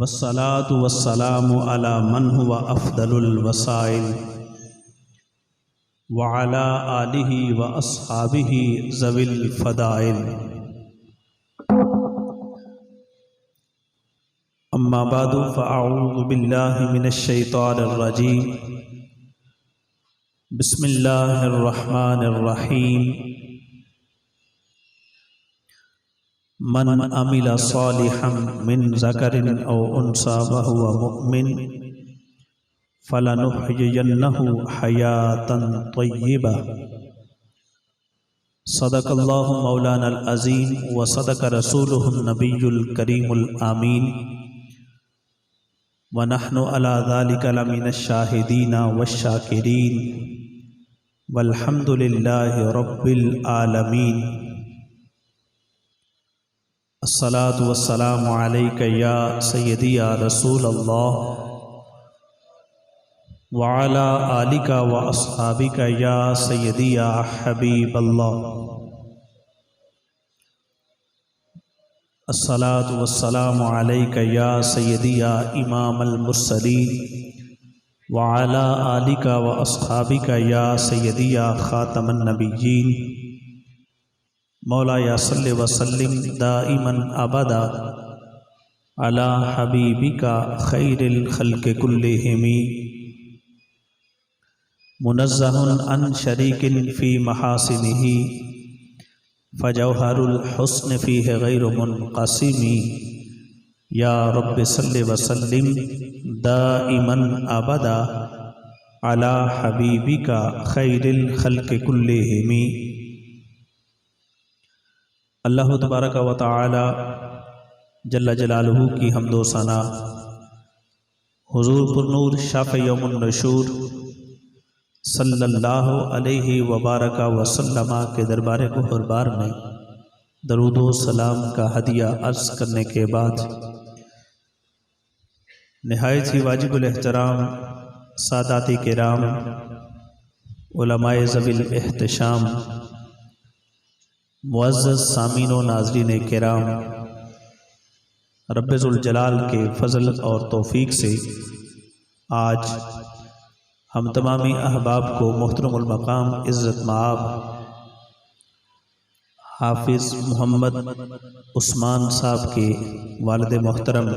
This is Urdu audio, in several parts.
والصلاة والسلام على من هو أفضل الوسائل وعلى آله وأصحابه ذوي الفضائل. أما بعد فأعوذ بالله من الشيطان الرجيم. بسم الله الرحمن الرحيم. من عمل صالحا من ذكر أو أنثى وهو مؤمن فلنحيينه حياة طيبة. صدق الله مولانا العظيم وصدق رسوله النبي الكريم الآمين ونحن على ذلك لمن الشاهدين والشاكرين والحمد لله رب العالمين. الصلاة والسلام عليك يا سيدي يا رسول الله وعلى آلك وأصحابك يا سيدي يا حبيب الله. الصلاة والسلام عليك يا سيدي يا إمام المرسلين وعلى آلك وأصحابك يا سيدي يا خاتم النبيين. مولاي صل وسلم دائما ابدا على حبيبك خير الخلق كلهم منزه عن شريك في محاسنه فجوهر الحسن فيه غير منقسم. يا رب صل وسلم دائما ابدا على حبيبك خير الخلق كلهم. اللہ تبارک و تعالی جل جلالہ کی حمد و ثنا حضور پر نور شافع یوم النشور صلی اللہ علیہ وبارک وسلم کے دربار گہربار میں درود و سلام کا ہدیہ عرض کرنے کے بعد نہایت ہی واجب الاحترام سادات کرام علماء ذوی الاحتشام معزز سامعین و ناظرین کرام، رب ذوالجلال کے فضل اور توفیق سے آج ہم تمامی احباب کو محترم المقام عزت مآب حافظ محمد عثمان صاحب کے والد محترم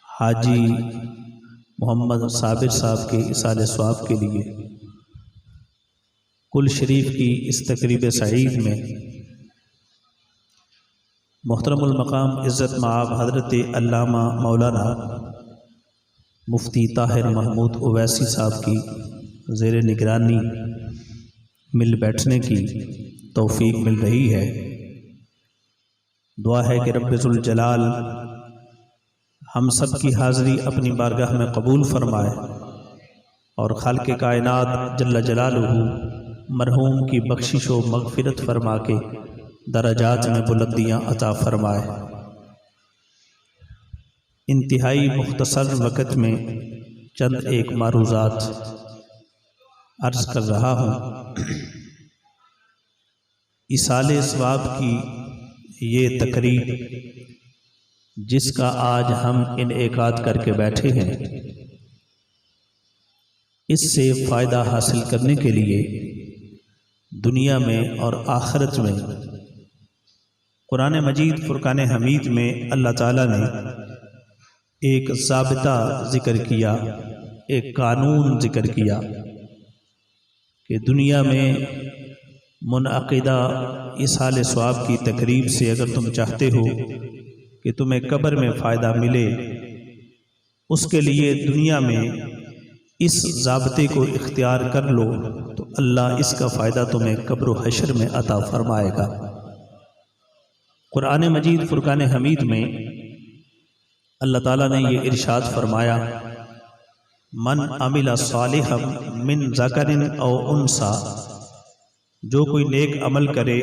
حاجی محمد صابر صاحب کے ایصال ثواب کے لیے کل شریف کی اس تقریب سعید میں محترم المقام عزت مآب حضرت علامہ مولانا مفتی طاہر محمود اویسی صاحب کی زیر نگرانی مل بیٹھنے کی توفیق مل رہی ہے. دعا ہے کہ رب ذوالجلال ہم سب کی حاضری اپنی بارگاہ میں قبول فرمائے اور خالق کائنات جل جلالہ مرحوم کی بخشش و مغفرت فرما کے درجات میں بلندیاں عطا فرمائے. انتہائی مختصر وقت میں چند ایک معروضات عرض کر رہا ہوں. ایصال ثواب کی یہ تقریب جس کا آج ہم انعقاد کر کے بیٹھے ہیں، اس سے فائدہ حاصل کرنے کے لیے دنیا میں اور آخرت میں قرآن مجید فرقان حمید میں اللہ تعالیٰ نے ایک ضابطہ ذکر کیا، ایک قانون ذکر کیا کہ دنیا میں منعقدہ ایصال ثواب کی تقریب سے اگر تم چاہتے ہو کہ تمہیں قبر میں فائدہ ملے، اس کے لیے دنیا میں اس ضابطے کو اختیار کر لو تو اللہ اس کا فائدہ تمہیں قبر و حشر میں عطا فرمائے گا. قرآن مجید فرقان حمید میں اللہ تعالیٰ نے یہ ارشاد فرمایا، من عمل صالحا من ذکر او انثی، جو کوئی نیک عمل کرے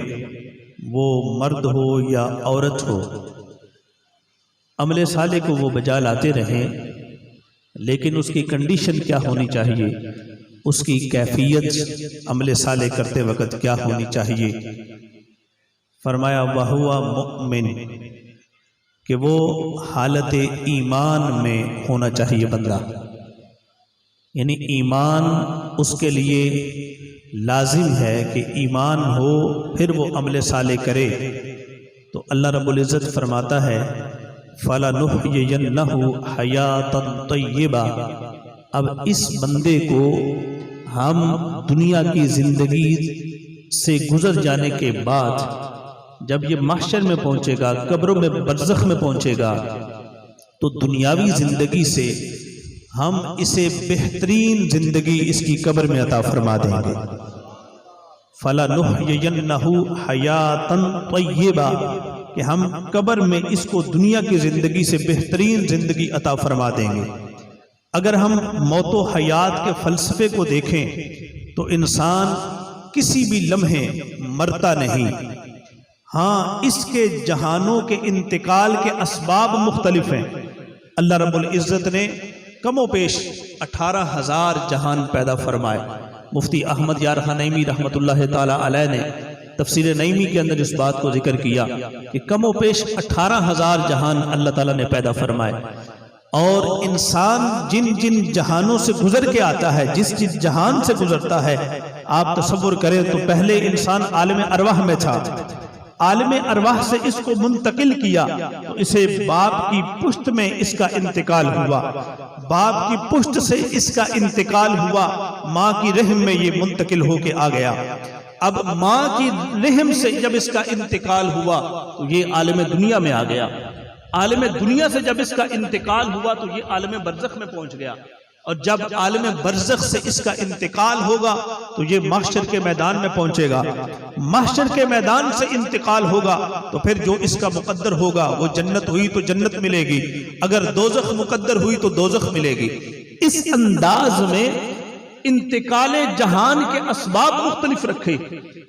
وہ مرد ہو یا عورت ہو، عمل صالح کو وہ بجا لاتے رہیں، لیکن اس کی کنڈیشن کیا ہونی چاہیے، اس کی کیفیت عمل صالح کرتے وقت کیا ہونی چاہیے. فرمایا وَهُوَ مُؤْمِن، کہ وہ حالت ایمان میں ہونا چاہیے بندہ، یعنی ایمان اس کے لیے لازم ہے کہ ایمان ہو پھر وہ عمل صالح کرے۔ تو اللہ رب العزت فرماتا ہے فَلَنُحْيِيَنَّهُ حَيَاةً طَيِّبَةً، اب اس بندے کو ہم دنیا کی زندگی سے گزر جانے کے بعد جب یہ محشر میں پہنچے گا، قبروں میں برزخ میں پہنچے گا، تو دنیاوی زندگی سے ہم اسے بہترین زندگی اس کی قبر میں عطا فرما دیں گے۔ فَلَنُحْيِيَنَّهُ حَيَاةً طَيِّبَةً، کہ ہم قبر میں اس کو دنیا کی زندگی سے بہترین زندگی عطا فرما دیں گے۔ اگر ہم موت و حیات کے فلسفے کو دیکھیں تو انسان کسی بھی لمحے مرتا نہیں، ہاں اس کے جہانوں کے انتقال کے اسباب مختلف ہیں۔ اللہ رب العزت نے کم و بیش 18,000 جہان پیدا فرمائے۔ مفتی احمد یار خان نعیمی رحمۃ اللہ تعالی علیہ نے تفسیر نعیمی کے اندر اس بات کو ذکر کیا کہ کم و بیش 18,000 جہان اللہ تعالیٰ نے پیدا فرمائے، اور انسان جن جن جہانوں سے گزر کے آتا ہے، جس جس جہان سے گزرتا ہے، آپ تصور کریں تو پہلے انسان عالم ارواح میں تھا، عالم ارواح سے اس کو منتقل کیا تو اسے باپ کی پشت میں اس کا انتقال ہوا، باپ کی پشت سے اس کا انتقال ہوا، ماں کی رحم میں یہ منتقل ہو کے آ گیا۔ اب ماں کی رحم سے جب اس کا انتقال ہوا تو یہ عالم دنیا میں آ گیا، عالم دنیا سے جب اس کا انتقال ہوا تو یہ عالم برزخ میں پہنچ گیا، اور جب عالم برزخ سے اس کا انتقال ہوگا تو یہ محشر کے میدان میں پہنچے گا، محشر کے میدان سے انتقال ہوگا تو پھر جو اس کا مقدر ہوگا، وہ جنت ہوئی تو جنت ملے گی، اگر دوزخ مقدر ہوئی تو دوزخ ملے گی۔ اس انداز میں انتقال جہان کے اسباب مختلف رکھے،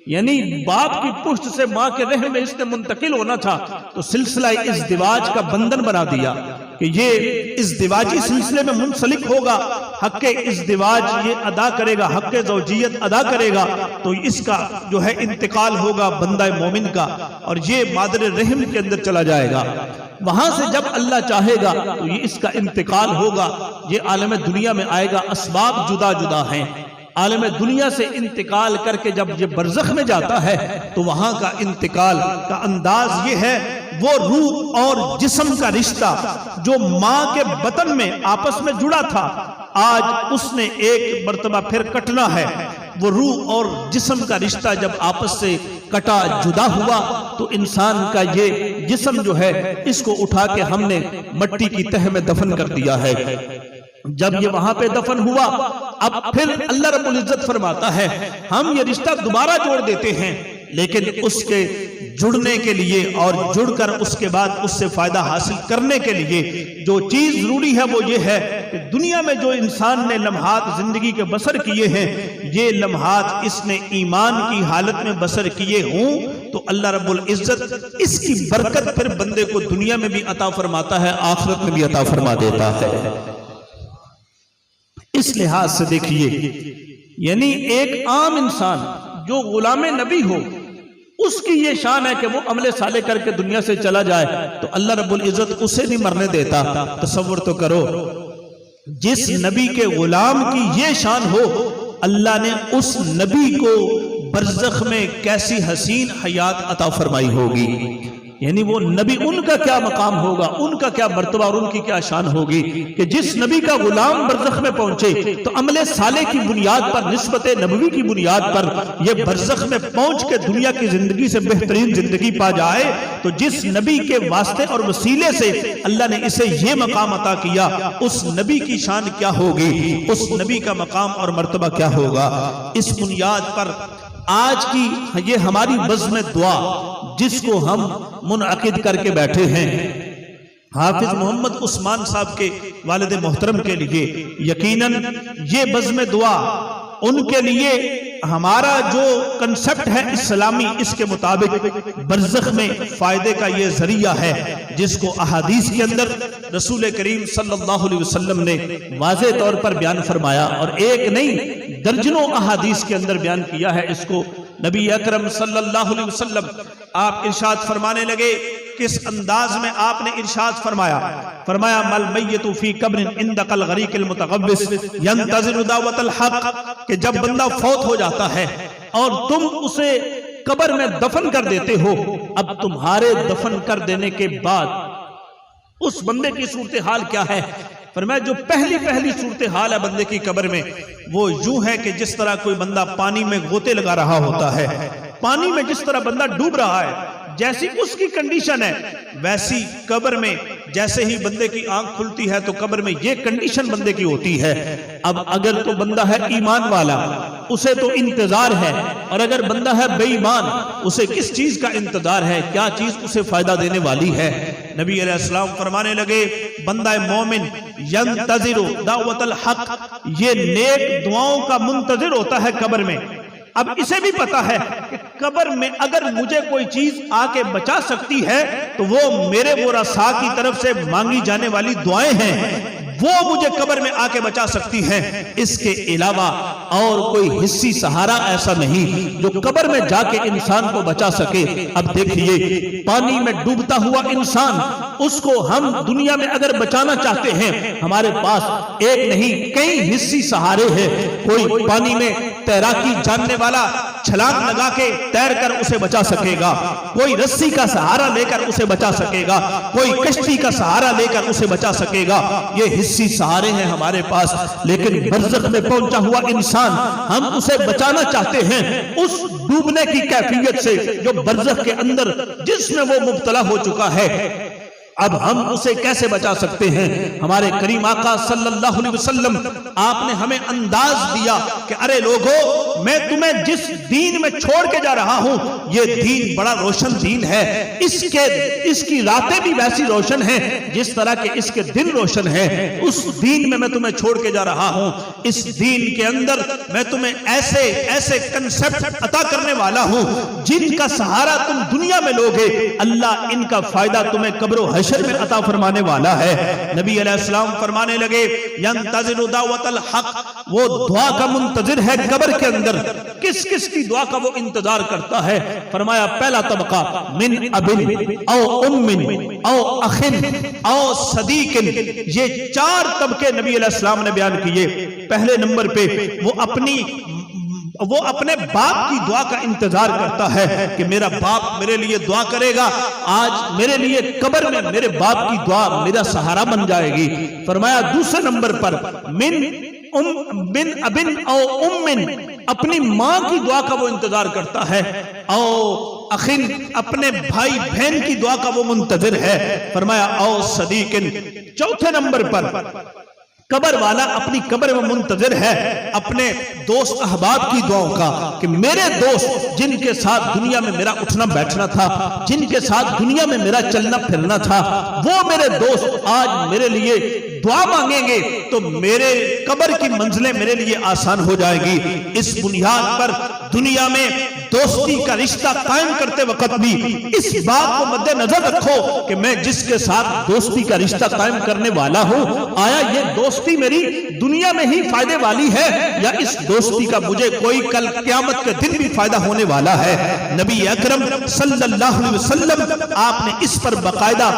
یعنی باپ کی پشت سے ماں کے رحم میں اس نے منتقل ہونا تھا تو سلسلہ ازدواج کا بندھن بنا دیا کہ یہ ازدواجی سلسلے میں منسلک ہوگا، حق ازدواج یہ ادا کرے گا، حق زوجیت ادا کرے گا، تو اس کا جو ہے انتقال ہوگا بندہ مومن کا، اور یہ مادر رحم کے اندر چلا جائے گا۔ وہاں سے جب اللہ چاہے گا تو یہ اس کا انتقال ہوگا، یہ عالم دنیا میں آئے گا۔ اسباب جدا جدا ہیں، عالم دنیا سے انتقال کر کے جب یہ برزخ میں جاتا ہے تو وہاں کا انتقال کا انداز یہ ہے، وہ روح اور جسم کا رشتہ جو ماں کے بطن میں آپس میں جڑا تھا، آج اس نے ایک مرتبہ پھر کٹنا ہے۔ وہ روح اور جسم کا رشتہ جب آپس سے کٹا جدا ہوا تو انسان کا یہ جسم جو ہے اس کو اٹھا کے ہم نے مٹی کی تہ میں دفن کر دیا ہے۔ جب یہ وہاں پہ دفن ہوا، اب پھر اللہ رب العزت فرماتا ہے ہم یہ رشتہ دوبارہ جوڑ دیتے ہیں، لیکن اس کے جڑنے کے لیے اور جڑ کر اس کے بعد اس سے فائدہ حاصل کرنے کے لیے جو چیز ضروری ہے وہ یہ ہے کہ دنیا میں جو انسان نے لمحات زندگی کے بسر کیے ہیں، یہ لمحات اس نے ایمان کی حالت میں بسر کیے ہوں تو اللہ رب العزت اس کی برکت پھر بندے کو دنیا میں بھی عطا فرماتا ہے، آخرت میں بھی عطا فرما دیتا ہے۔ اس لحاظ سے دیکھیے، یعنی ایک عام انسان جو غلام نبی ہو، اس کی یہ شان ہے کہ وہ عمل صالح کر کے دنیا سے چلا جائے تو اللہ رب العزت اسے نہیں مرنے دیتا۔ تصور تو کرو، جس نبی کے غلام کی یہ شان ہو، اللہ نے اس نبی کو برزخ میں کیسی حسین حیات عطا فرمائی ہوگی، یعنی وہ نبی ان کا کیا مقام ہوگا، ان کا کیا مرتبہ اور ان کی کیا شان ہوگی کہ جس نبی کا غلام برزخ میں پہنچے تو عمل صالح کی بنیاد پر، نسبت نبوی کی بنیاد پر یہ برزخ میں پہنچ کے دنیا کی زندگی سے بہترین زندگی پا جائے، تو جس نبی کے واسطے اور وسیلے سے اللہ نے اسے یہ مقام عطا کیا، اس نبی کی شان کیا ہوگی، اس نبی کا مقام اور مرتبہ کیا ہوگا۔ اس بنیاد پر آج کی یہ ہماری بزم دعا جس کو ہم منعقد کر کے بیٹھے ہیں حافظ محمد عثمان صاحب کے والد محترم کے لیے، یقیناً یہ بزم دعا ان کے لیے ہمارا جو کنسپٹ ہے اسلامی، اس کے مطابق برزخ میں فائدے کا یہ ذریعہ ہے جس کو احادیث کے اندر رسول کریم صلی اللہ علیہ وسلم نے واضح طور پر بیان فرمایا، اور ایک نہیں درجنوں احادیث کے اندر بیان کیا ہے۔ اس کو نبی اکرم صلی اللہ علیہ وسلم آپ ارشاد فرمانے لگے، کس انداز میں آپ نے ارشاد فرمایا مل میت فی قبر عندک الغریق المتغوث ینتظر دعوت الحق، کہ جب بندہ فوت ہو جاتا ہے اور تم اسے قبر میں دفن کر دیتے ہو، اب تمہارے دفن کر دینے کے بعد اس بندے کی صورتحال کیا ہے؟ فرمایا جو پہلی صورتحال ہے بندے کی قبر میں وہ یوں ہے کہ جس طرح کوئی بندہ پانی میں غوطے لگا رہا ہوتا ہے، پانی میں جس طرح بندہ ڈوب رہا ہے، جیسی اس کی کنڈیشن ہے ویسی قبر میں جیسے ہی بندے کی آنکھ کھلتی ہے تو قبر میں یہ کنڈیشن بندے کی ہوتی ہے۔ اب اگر تو بندہ ہے ایمان والا اسے تو انتظار ہے، اور اگر بندہ ہے بے ایمان اسے کس چیز کا انتظار ہے، کیا چیز اسے فائدہ دینے والی ہے؟ نبی علیہ السلام فرمانے لگے بندہ مومن ینتظر دعوت الحق، یہ نیک دعاؤں کا منتظر ہوتا ہے قبر میں۔ اب اسے بھی پتا ہے کہ قبر میں اگر مجھے کوئی چیز آ کے بچا سکتی ہے تو وہ میرے ورثاء کی طرف سے مانگی جانے والی دعائیں ہیں، وہ مجھے قبر میں آ کے بچا سکتی ہیں، اس کے علاوہ اور کوئی حصی سہارا ایسا نہیں جو قبر میں جا کے انسان کو بچا سکے۔ اب دیکھیے پانی میں ڈوبتا ہوا انسان، اس کو ہم دنیا میں اگر بچانا چاہتے ہیں ہمارے پاس ایک نہیں کئی حصی سہارے ہیں۔ کوئی پانی میں تیراکی جاننے والا چھلانگ لگا کے تیر کر اسے بچا سکے گا، کوئی رسی کا سہارا لے کر اسے بچا سکے گا، کوئی کشتی کا سہارا لے کر اسے بچا سکے گا، یہ حصی سہارے ہیں ہمارے پاس۔ لیکن برزخ میں پہنچا ہوا انسان ہم اسے بچانا چاہتے ہیں اس ڈوبنے کی کیفیت سے جو برزخ کے اندر جس میں وہ مبتلا ہو چکا ہے۔ اب ہم اسے کیسے بچا سکتے ہیں؟ ہمارے کریم آقا صلی اللہ علیہ وسلم آپ نے ہمیں انداز دیا کہ ارے لوگو میں تمہیں جس دین میں چھوڑ کے جا رہا ہوں یہ دین بڑا روشن دین ہے، اس کی راتیں بھی ویسی روشن ہیں جس طرح کہ اس کے دن روشن ہیں۔ اس دین میں تمہیں چھوڑ کے جا رہا ہوں، اس دین کے اندر میں تمہیں ایسے کنسپٹ عطا کرنے والا ہوں جن کا سہارا تم دنیا میں لوگے، اللہ ان کا فائدہ تمہیں قبر و حشر میں عطا فرمانے والا ہے۔ نبی علیہ السلام فرمانے لگے ینتظر دعوت الحق، وہ دعا کا منتظر ہے قبر کے اندر۔ کس کس کی دعا کا وہ انتظار کرتا ہے؟ فرمایا پہلا طبقہ من ابن او ام او اخن او صدیق، یہ چار طبقے نبی علیہ السلام نے بیان کیے۔ پہلے نمبر پہ وہ اپنے باپ کی دعا کا انتظار کرتا ہے کہ میرا باپ میرے لیے دعا کرے گا، آج میرے لیے قبر میں میرے باپ کی دعا میرا سہارا بن جائے گی۔ فرمایا دوسرے نمبر پر من ابن او ام، اپنی ماں کی دعا کا وہ انتظار کرتا ہے، او اخن، اپنے بھائی بہن کی دعا کا وہ منتظر ہے۔ فرمایا او صدیق، چوتھے نمبر پر قبر والا اپنی قبر میں منتظر ہے اپنے دوست احباب کی دعاؤں کا کہ میرے دوست جن کے ساتھ دنیا میں میرا اٹھنا بیٹھنا تھا، جن کے ساتھ دنیا میں میرا چلنا پھرنا تھا، وہ میرے دوست آج میرے لیے دعا مانگیں گے تو میرے قبر کی منزلیں میرے لیے آسان ہو جائے گی۔ اس بنیاد پر دنیا میں دوستی کا رشتہ قائم کرتے وقت بھی اس بات کو مد نظر رکھو کہ میں جس کے ساتھ دوستی کا رشتہ قائم کرنے والا ہوں، آیا یہ دوستی میری دنیا میں ہی فائدے والی ہے یا اس دوستی کا مجھے کوئی کل قیامت کے دن بھی فائدہ ہونے والا ہے؟ نبی اکرم صلی اللہ علیہ وسلم آپ نے اس پر باقاعدہ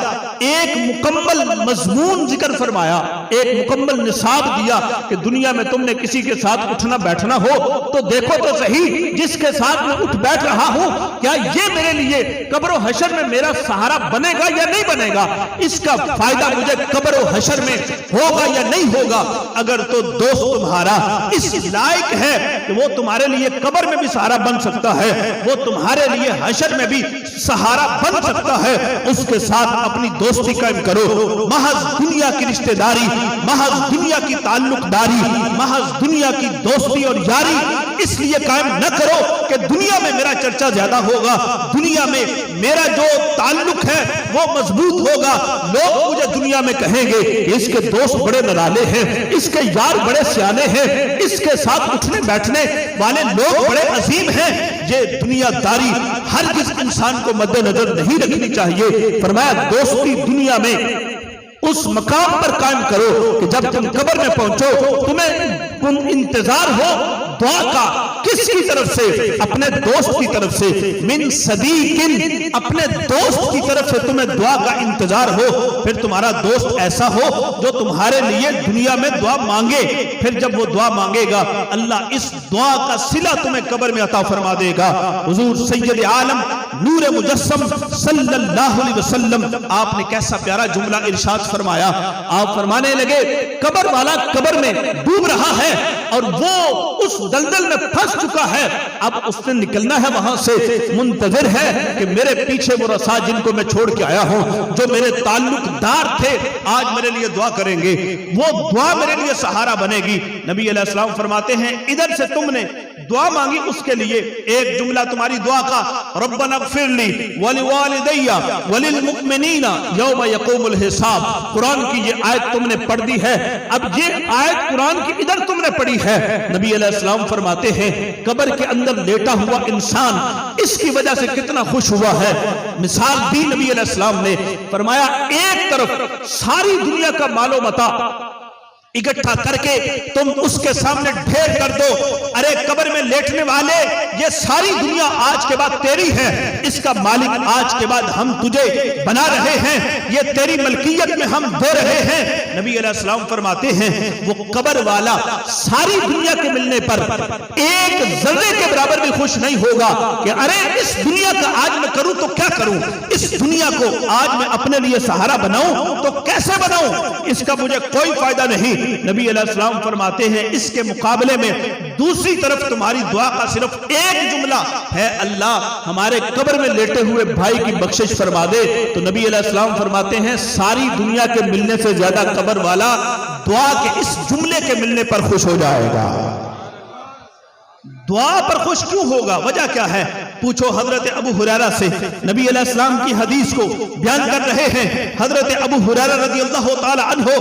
ایک مکمل مضمون ذکر فرمایا، ایک مکمل نصاب دیا کہ دنیا میں تم نے کسی کے ساتھ اٹھنا بیٹھنا ہو تو دیکھو تو صحیح جس کے ساتھ میں اٹھ بیٹھ رہا ہوں کیا یہ میرے لیے قبر و حشر میں میرا سہارا بنے گا یا نہیں بنے گا، اس کا فائدہ مجھے قبر و حشر میں ہوگا یا نہیں ہوگا۔ اگر تو دوست تمہارا اس لائق ہے کہ وہ تمہارے لیے قبر میں بھی سہارا بن سکتا ہے، وہ تمہارے لیے حشر میں بھی سہارا بن سکتا ہے، اس کے ساتھ اپنی دوستی قائم کرو۔ محض دنیا کی رشتہ داری، محض دنیا کی تعلق داری، محض دنیا کی دوستی اور یاری اس لیے قائم نہ کرو کہ دنیا میں میرا چرچا زیادہ ہوگا، دنیا میں میرا جو تعلق ہے وہ مضبوط ہوگا، لوگ مجھے دنیا میں کہیں گے کہ اس کے دوست بڑے نرالے ہیں، اس کے یار بڑے سیانے ہیں، اس کے ساتھ اٹھنے بیٹھنے والے لوگ بڑے عظیم ہیں۔ یہ دنیا داری ہرگز انسان کو مد نظر نہیں رکھنی چاہیے۔ فرمایا دوستی دنیا میں اس مقام پر قائم کرو کہ جب تم قبر میں پہنچو تمہیں انتظار ہو دعا کا، کس کی طرف سے؟ اپنے دوست کی طرف سے، من صدیقن، اپنے دوست کی طرف سے تمہیں دعا کا انتظار ہو، پھر تمہارا دوست ایسا ہو جو تمہارے لیے دنیا میں دعا مانگے، پھر جب وہ دعا مانگے گا اللہ اس دعا کا صلہ تمہیں قبر میں عطا فرما دے گا۔ حضور سید عالم نور مجسم صلی اللہ علیہ وسلم آپ نے کیسا پیارا جملہ ارشاد فرمایا، آپ فرمانے لگے قبر والا قبر میں ڈوب رہا ہے اور وہ اس دلدل میں پھنس چکا ہے، اب اس نے نکلنا ہے وہاں سے، منتظر ہے کہ میرے پیچھے وہ رسا جن کو میں چھوڑ کے آیا ہوں، جو میرے تعلق دار تھے، آج میرے لیے دعا کریں گے، وہ دعا میرے لیے سہارا بنے گی۔ نبی علیہ السلام فرماتے ہیں ادھر سے تم نے دعا مانگی، اس کے لیے ایک جملہ تمہاری دعا کا ربنا اغفر لی ولوالدی وللمؤمنین یوم یقوم الحساب، قرآن کی یہ آیت تم نے پڑھ دی ہے، اب یہ آیت قرآن کی ادھر تم نے پڑھی ہے۔ نبی علیہ السلام فرماتے ہیں قبر کے اندر لیٹا ہوا انسان اس کی وجہ سے کتنا خوش ہوا ہے۔ مثال دی نبی علیہ السلام نے، فرمایا ایک طرف ساری دنیا کا مال و متاع اکٹھا کر کے تم اس کے سامنے ڈھیر کر دو، ارے قبر میں لیٹنے والے یہ ساری دنیا آج کے بعد تیری ہے، اس کا مالک آج کے بعد ہم تجھے بنا رہے ہیں، یہ تیری ملکیت میں ہم دے رہے ہیں۔ نبی علیہ السلام فرماتے ہیں وہ قبر والا ساری دنیا کے ملنے پر ایک ذرے کے برابر بھی خوش نہیں ہوگا کہ ارے اس دنیا کا آج میں کروں تو کیا کروں، اس دنیا کو آج میں اپنے لیے سہارا بناؤں تو کیسے بناؤں، اس کا مجھے کوئی فائدہ نہیں۔ نبی علیہ السلام فرماتے ہیں اس کے مقابلے میں دوسری طرف تمہاری دعا کا صرف ایک جملہ ہے، اللہ ہمارے قبر میں لیٹے ہوئے بھائی کی بخشش فرما دے، تو نبی علیہ السلام فرماتے ہیں ساری دنیا کے ملنے سے زیادہ قبر والا دعا کے اس جملے کے ملنے پر خوش ہو جائے گا۔ دعا پر خوش کیوں ہوگا، وجہ کیا ہے؟ پوچھو حضرت ابو ہریرہ سے، نبی علیہ السلام کی حدیث کو بیان کر رہے ہیں حضرت ابو ہریرہ رضی اللہ تعالی عنہ،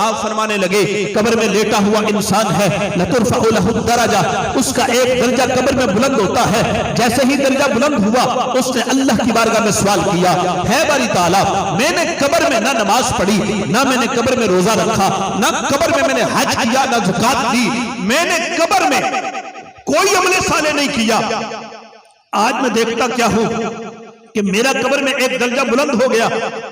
آپ فرمانے لگے قبر میں لیٹا ہوا انسان ہے لترفع له الدرجہ، اس کا ایک درجہ قبر میں بلند ہوتا ہے، جیسے ہی درجہ بلند ہوا اس نے اللہ کی بارگاہ میں سوال کیا ہے باری تعالیٰ میں نے قبر میں نہ نماز پڑھی، نہ میں نے قبر میں روزہ رکھا، نہ قبر میں نے حج کیا، نہ زکات دی، میں نے قبر میں کوئی عمل صالح نہیں کیا، آج میں دیکھتا کیا ہوں کہ میرا قبر میں ایک درجہ بلند ہو گیا،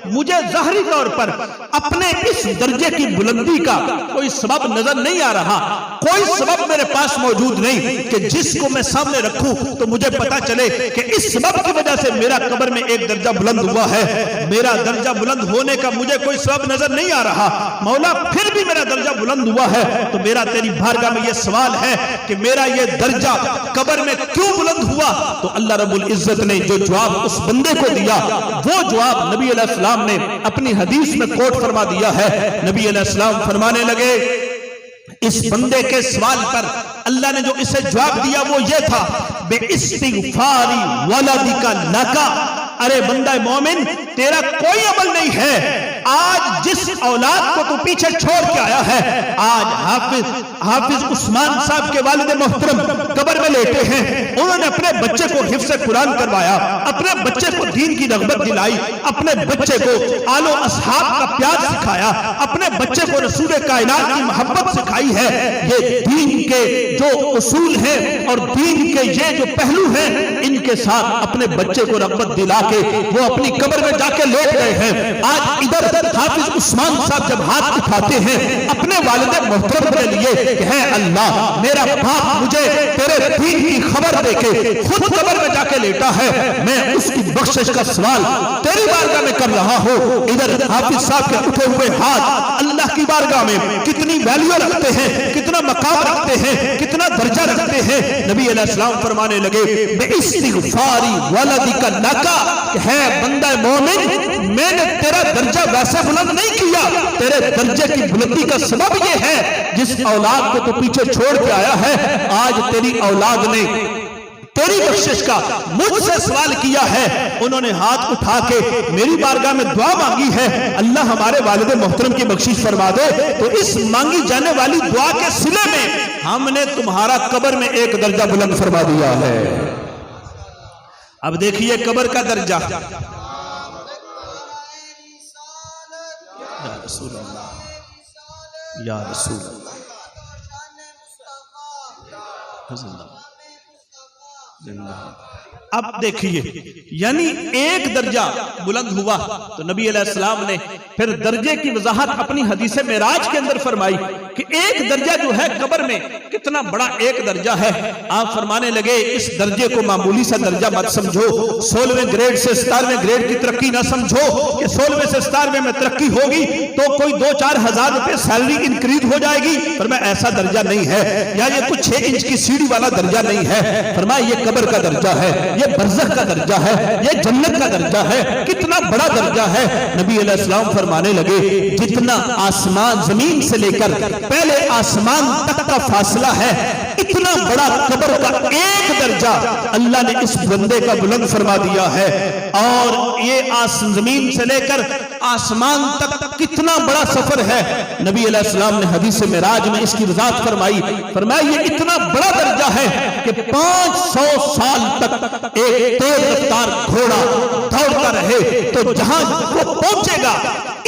مجھے ظاہری طور پر اپنے اس درجے کی بلندی کا کوئی سبب نظر نہیں آ رہا، کوئی سبب میرے پاس موجود نہیں کہ جس کو میں سامنے رکھوں تو مجھے پتا چلے کہ اس سبب کی وجہ سے میرا قبر میں ایک درجہ بلند ہوا ہے، میرا درجہ بلند ہونے کا مجھے کوئی سبب نظر نہیں آ رہا، مولا پھر بھی میرا درجہ بلند ہوا ہے، تو میرا تیری بارگاہ میں یہ سوال ہے کہ میرا یہ درجہ قبر میں کیوں بلند ہوا؟ تو اللہ رب العزت نے جو جواب اس بندے کو دیا وہ جواب نبی علیہ السلام نے اپنی حدیث میں کوٹ فرما دیا ہے۔ نبی علیہ السلام فرمانے لگے اس بندے کے سوال پر اللہ نے جو اسے جواب دیا وہ یہ تھا بے استغفاری ولدک لک، ارے بندہ مومن تیرا کوئی عمل نہیں ہے، آج جس اولاد کو تو پیچھے چھوڑ کے آیا ہے، آج حافظ عثمان صاحب کے والد محترم قبر میں لیٹے ہیں، انہوں نے اپنے بچے کو حفظ قرآن کروایا، اپنے بچے کو دین کی رغبت دلائی، اپنے بچے کو آل و اصحاب کا پیار سکھایا، اپنے بچے کو رسول کائنات کی محبت سکھائی ہے۔ یہ دین کے جو اصول ہیں اور دین کے یہ جو پہلو ہیں ان کے ساتھ اپنے بچے کو رغبت دلا کے وہ اپنی قبر میں جا کے لیٹ گئے ہیں۔ آج ادھر حافظ عثمان صاحب جب ہاتھ اٹھاتے ہیں اپنے والد محترم کے لیے کہ ہے اللہ میرا باپ مجھے تیرے دین کی خبر دے کے خود قبر میں جا کے لیٹا ہے، میں اس کی بخشش کا سوال تیری بارگاہ میں کر رہا ہوں، ادھر حافظ صاحب کے اٹھے ہوئے ہاتھ اللہ کی بارگاہ میں کتنی ویلیو رکھتے ہیں، کتنا مقام رکھتے ہیں، کتنا درجہ رکھتے ہیں۔ نبی علیہ السلام فرمانے لگے بے استغفاری ولدک لک، ہے بندہ مومن میں نے تیرا درجہ ویسے بلند نہیں کیا، تیرے درجے کی بلندی کا سبب یہ ہے جس اولاد کو تو پیچھے چھوڑ کے آیا ہے، آج تیری اولاد نے تیری بخشش کا مجھ سے سوال کیا ہے، انہوں نے ہاتھ اٹھا کے میری بارگاہ میں دعا مانگی ہے اللہ ہمارے والد محترم کی بخشش فرما دے، تو اس مانگی جانے والی دعا کے صلے میں ہم نے تمہارا قبر میں ایک درجہ بلند فرما دیا ہے۔ اب دیکھیے قبر کا درجہ، یا رسول اللہ یا رسول اللہ، اب دیکھیے، یعنی ایک درجہ بلند ہوا تو نبی علیہ السلام نے پھر درجے کی وضاحت اپنی حدیث معراج کے اندر فرمائی کہ ایک درجہ جو ہے قبر میں کتنا بڑا ایک درجہ ہے۔ آپ فرمانے لگے اس درجے کو معمولی سا درجہ مت سمجھو، 16ویں گریڈ سے 17ویں گریڈ کی ترقی نہ سمجھو کہ 16ویں سے 17ویں میں ترقی ہوگی تو کوئی 2-4 ہزار روپے سیلری انکریز ہو جائے گی۔ فرمایا ایسا درجہ نہیں ہے، یا یہ کچھ 6 انچ کی سیڑھی والا درجہ نہیں ہے۔ فرمایا یہ قبر کا درجہ ہے، یہ برزخ کا درجہ ہے، یہ جنت کا درجہ ہے۔ کتنا بڑا درجہ ہے؟ نبی علیہ السلام فرمانے لگے جتنا آسمان زمین سے لے کر پہلے آسمان تک کا فاصلہ ہے، اتنا بڑا قبر کا ایک درجہ اللہ نے اس بندے کا بلند فرما دیا ہے۔ اور یہ زمین سے لے کر آسمان تک کتنا بڑا سفر ہے، نبی علیہ السلام نے حدیث معراج میں اس کی وضاحت فرمائی۔ فرمایا یہ اتنا بڑا درجہ ہے کہ 500 سال تک ایک تیز رفتار گھوڑا دوڑتا رہے تو جہاں وہ پہنچے گا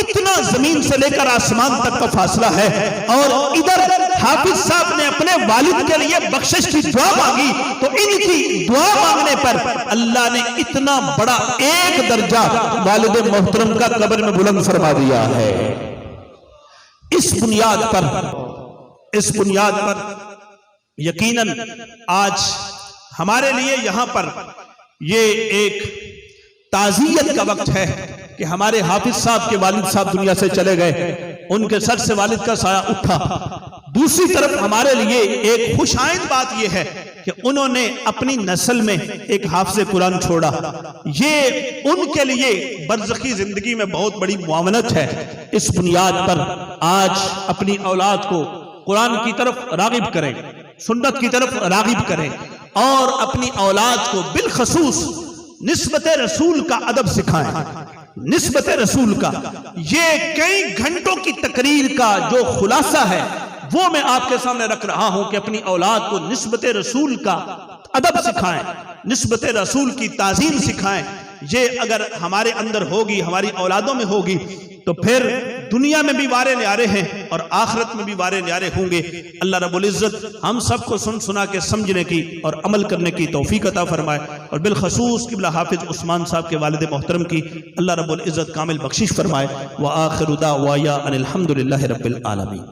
اتنا زمین سے لے کر آسمان تک کا فاصلہ ہے۔ اور ادھر حافظ صاحب نے اپنے والد کے لیے بخشش کی دعا مانگی تو ان کی دعا مانگنے پر اللہ نے اتنا بڑا ایک درجہ والد محترم کا قبر میں بلند فرما دیا ہے۔ اس بنیاد پر یقیناً آج ہمارے لیے یہاں پر یہ ایک تعزیت کا وقت ہے کہ ہمارے حافظ صاحب کے والد صاحب دنیا سے چلے گئے، ان کے سر سے والد کا سایہ اٹھا۔ دوسری طرف ہمارے لیے ایک خوش آئند بات یہ ہے کہ انہوں نے اپنی نسل میں ایک حافظ قرآن چھوڑا۔ یہ ان کے لیے برزخی زندگی میں بہت بڑی معاونت ہے۔ اس بنیاد پر آج اپنی اولاد کو قرآن کی طرف راغب کریں، سنت کی طرف راغب کریں، اور اپنی اولاد کو بالخصوص نسبت رسول کا ادب سکھائیں۔ نسبت رسول کا یہ کئی گھنٹوں کی تقریر کا جو خلاصہ ہے وہ میں آپ کے سامنے رکھ رہا ہوں کہ اپنی اولاد کو نسبت رسول کا ادب سکھائیں، نسبت رسول کی تعظیم سکھائیں۔ یہ اگر ہمارے اندر ہوگی، ہماری اولادوں میں ہوگی، تو پھر دنیا میں بھی وارے نیارے ہیں اور آخرت میں بھی وارے نیارے ہوں گے۔ اللہ رب العزت ہم سب کو سنا کے سمجھنے کی اور عمل کرنے کی توفیق عطا فرمائے، اور بالخصوص قبلہ حافظ عثمان صاحب کے والد محترم کی اللہ رب العزت کامل بخشش فرمائے۔ وآخر دعوانا ان الحمد للہ رب العالمین۔